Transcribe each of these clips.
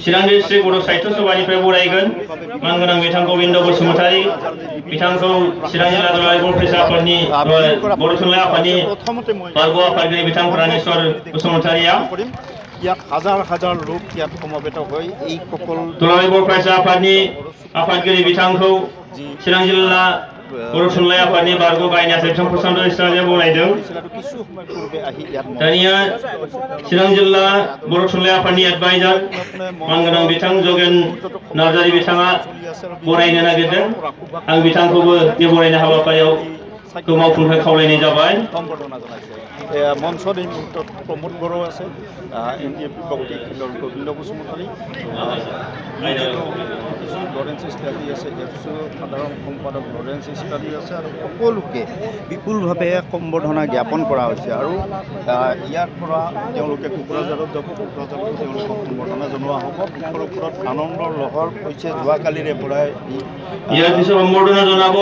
चिरां district बर' साहित्य सभानिफ्राय बरायगोन मानगोनां बिथां गबिन्द बसुमतारी बिथांखौ चिरां जिल्ला दुलाराय बर' फरायसा आफादनि बर' थुनलाइ आफादनि बारग' आफादगिरि बिथां प्राणेश्वर बसुमतारीया ইয়াত হাজাৰ হাজাৰ লোক ইয়াত সমবেত হৈ এই সকল दुलाराय बर' फरायसा आफादनि आफादगिरि बिथांखौ चिरां जिल्ला बर' थुनलाइ आफादनि बारग' गाहाय नेहाथारि बिथां प्रशान्त इस्लारिया बरायदों। दानिया चिरां जिल्ला बर' थुनलाइ आफादनि एडभाइजार मानगोनां बिथां जगेन नार्जारी बिथाङा बरायनो नागिरदों। आं बिथांखौबो बे बरायनाय हाबाफारियाव मावफुंनो खावलायनाय जाबाय। মঞ্চত এই মুহূৰ্তত প্ৰমোদ বড়ো আছে, NDFB কমিটিৰ গোবিন্দ বসুমতাৰী, লৰেঞ্চ ইষ্টাৰী আছে, এফচু সাধাৰণ সম্পাদক লৰেঞ্চ ইষ্টাৰী আছে আৰু সকলোকে বিপুলভাৱে সম্বৰ্ধনা জ্ঞাপন কৰা হৈছে। আৰু ইয়াৰ পৰা তেওঁলোকে কোকৰাঝাৰত যাব, কোকৰাঝাৰত তেওঁলোকক সম্বৰ্ধনা জনোৱা হ'ব। বুকৰ ওপৰত আনন্দৰ লহৰ হৈছে যোৱাকালিৰে পৰাই। ইয়াৰ পিছত সম্বৰ্ধনা জনাব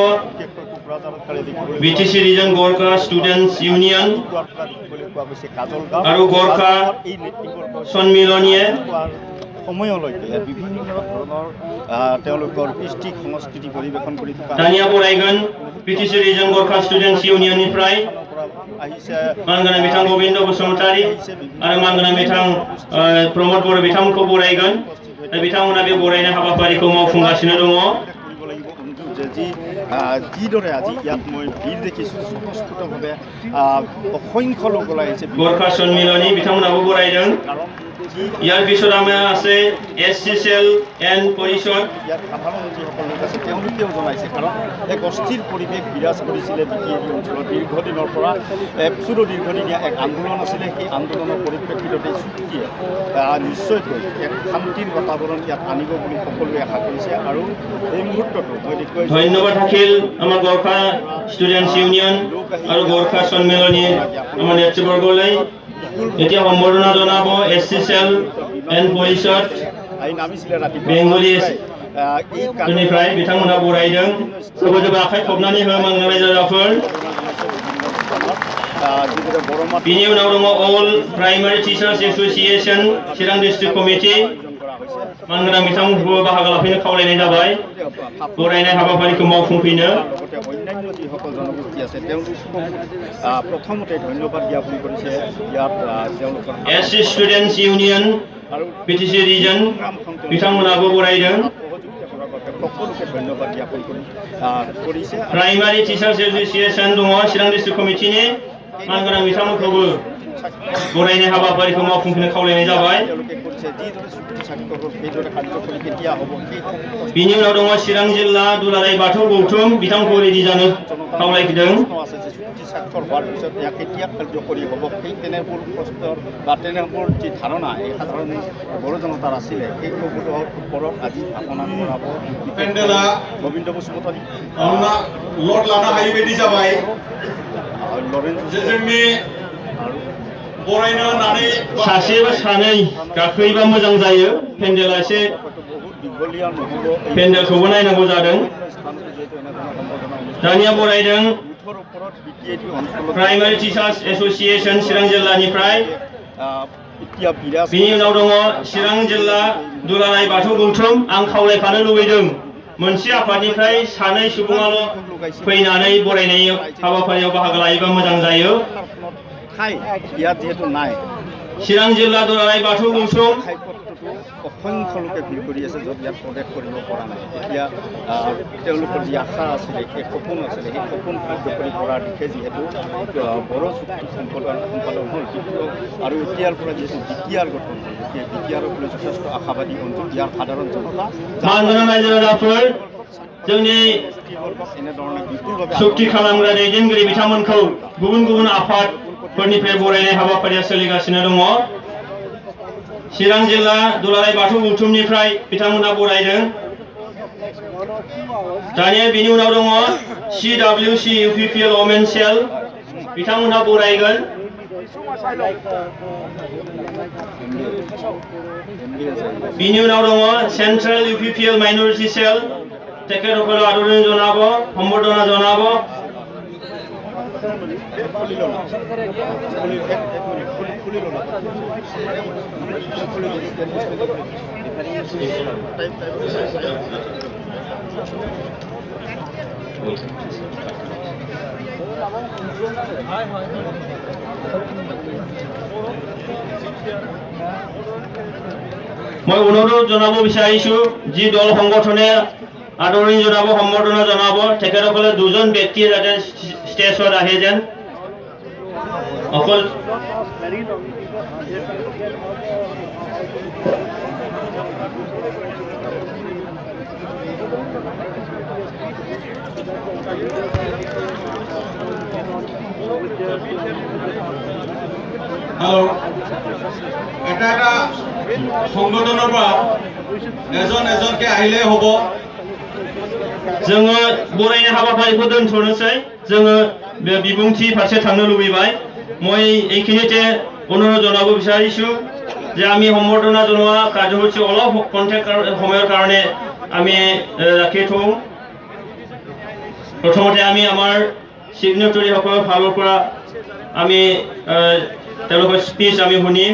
BTC region Gorkha students union আৰু গোৰ্খা সন্মিলনীয়ে সময়লৈকে বিভিন্ন ধৰণৰ তেওঁলোকৰ কৃষ্টি সংস্কৃতি পৰিৱেশন কৰি থকা দানিয়া বৰাইগন BTC ৰিজন গোৰ্খা ষ্টুডেণ্টছ ইউনিয়ননিफ्राय আহিছে मानगोनां बिथां गबिन्द बसुमतारी आरो मानगोनां बिथां प्रमोद बर' बिथांमोनखौ बरायगोन। बिथांमोना बे बरायनाय हाबाफारिखौ मावफुंगासिनो दङ। যিদৰে আজি ইয়াত মই ভিৰ দেখিছোঁ স্বতঃস্ফূৰ্তভাৱে অসংখ্য লোক ওলাই আহিছে। গোৰ্খা সন্মিলনী বিথংমোনাবো বৰাইদों। ইয়াৰ পিছত আমাৰ আছে SCCL এণ্ড পৰিষদ। ইয়াত সাধাৰণ যিসকল লোক আছে তেওঁলোকেও জনাইছে, কাৰণ এক অস্থিৰ পৰিৱেশ বিৰাজ কৰিছিলে বিকিএৰি অঞ্চলত দীৰ্ঘদিনৰ পৰা। এফচুৰো দীৰ্ঘদিনীয়া এক আন্দোলন আছিলে। সেই আন্দোলনৰ পৰিপ্ৰেক্ষিতত এই চুক্তিয়ে নিশ্চয়কৈ এক শান্তিৰ বাতাবৰণ ইয়াত আনিব বুলি সকলোৱে আশা কৰিছে। আৰু এই মুহূৰ্তটো মই দেখুৱাইছোঁ। ধন্যবাদ থাকিল আমাৰ গোৰ্খা ষ্টুডেণ্টছ ইউনিয়ন আৰু গোৰ্খা সন্মিলনী আমাৰ নেতৃবৰ্গলৈ। এতিয়া সম্বৰ্ধনা জনাব SCCL এণ্ড পৰিষদ বেংগলী निफ्राय बिथांमोनहा बरायदों। सोरबा सोरबा आखाइ खबनानै हो मानगोनां रायजो राजाफोर। बिनि उनाव दङ अल प्राइमारि टिचार्स एस'सिएशन चिरां डिस्ट्रिक्ट कमिटि। मानगोनां बिथांमोनखौबो बाहागो लाफैनो खावलायनाय जाबाय बरायनाय हाबाफारिखौ मावफुंफैनो। অন্যান্য যিসকল জনগোষ্ঠী আছে তেওঁলোককো প্ৰথমতে ধন্যবাদ জ্ঞাপন কৰিছে। ইয়াত তেওঁলোকৰ SC students union BTC region বিথংমোনাবো বৰাইदों। সকলোকে ধন্যবাদ জ্ঞাপন কৰিছে। प्राइमारि टिचार्स एस'सिएशन दङ चिरां डिस्ट्रिक्ट कमिटिनि। मानगोनां बिथांमोनखौबो बरायनाय हाबाफारिखौ मावफुंफैनो खावलायनाय जाबाय। बिनि उनाव दङ चिरां जिल्ला दुलाराय बाथौ गौथुम बिथांखौ रेडि जानो खावलायदों। স্বাক্ষৰ হোৱাৰ পিছত ইয়াক কেতিয়া কাৰ্যকৰী হ'ব সেই তেনেবোৰ প্ৰশ্নৰ বা তেনেবোৰ যি ধাৰণা এই সাধাৰণ বড়ো জনতাৰ আছিলে সেই ওপৰত আজি ভাষণা কৰাব গোবিন্দ বসুমতাৰী। लट लानो हायि बायदि जाबाय। जोंनि बरायनो होननानै सासे बा सानै गाखोयोबा मोजां जायो। पेन्डेला एसे पेन्डेलखौबो नायनांगौ जादों। दानिया बरायदों प्राइमारि टिचार्स एस'सिएशन चिरां जिल्लानिफ्राय। बिनि उनाव दङ चिरां जिल्ला दुलाराय बाथौ गौथुम। आं खावलायफानो लुबैदों मोनसे आफादनिफ्राय सानै सुबुङाल' फैनानै बरायनाय हाबाफारियाव बाहागो लायोबा मोजां जायो। ইয়াত যিহেতু নাই चिरां जिल्ला दुलाराय बाथौ गौथुम অসংখ্য লোকে ভিৰ কৰি আছে য'ত ইয়াত প্ৰৱেশ কৰিব পৰা নাই। এতিয়া তেওঁলোকৰ যি আশা আছিলে সেই সপোন আছিলে সেই সপোন কাৰ্যকৰী কৰাৰ দিশে যিহেতু বড়ো চুক্তি সম্পাদন হ'ল আৰু এতিয়াৰ পৰা যিহেতু বিকিআৰ গঠন হ'ল গতিকে বিকিআৰৰ লৈ যথেষ্ট আশাবাদী অঞ্চল। ইয়াৰ সাধাৰণ জনতা मानगोनां रायजो राजाफोर जोंनि चुक्ति खालामग्रा दैदेनगिरि बिथांमोनखौ गुबुन गुबुन आफादफोरनिफ्राय बरायनाय हाबाफारिया सोलिगासिनो दङ। चिरां जिल्ला दुलाराय बाथौ गौथुमनिफ्राय बिथांमोनहा बरायदों। दानिया बिनि उनाव दङ CWC UPPL वमेन सेल बिथांमोनहा बरायगोन। बिनि उनाव दङ सेन्ट्रेल UPPL माइनरिटी सेल তেখেতসকলক আদৰণি জনাব সম্বৰ্ধনা জনাব। খুলি ল'লা খুলি এক মিনিট খুলি ল'লা মই অনুৰোধ জনাব বিচাৰিছোঁ যি দল সংগঠনে আদৰণি জনাব সম্বৰ্ধনা জনাব তেখেতসকলে দুজন ব্যক্তিয়ে যাতে ষ্টেজত আহে যেন অকল আৰু এটা সংগঠনৰ পৰা এজনকে আহিলেই হ'ব जोङो बरायनाय हाबाफारिखौ दोनथ'नोसै जोङो बे बिबुंथि फारसे थांनो लुबैबाय মই এইখিনিতে অনুৰোধ জনাব বিচাৰিছোঁ যে আমি সম্বৰ্ধনা জনোৱা কাৰ্যসূচী অলপ কণ্টেক্ট সময়ৰ কাৰণে আমি ৰাখি থওঁ প্ৰথমতে আমি আমাৰ সিগনেটৰীসকলৰ ফালৰ পৰা আমি তেওঁলোকৰ স্পীচ আমি শুনিম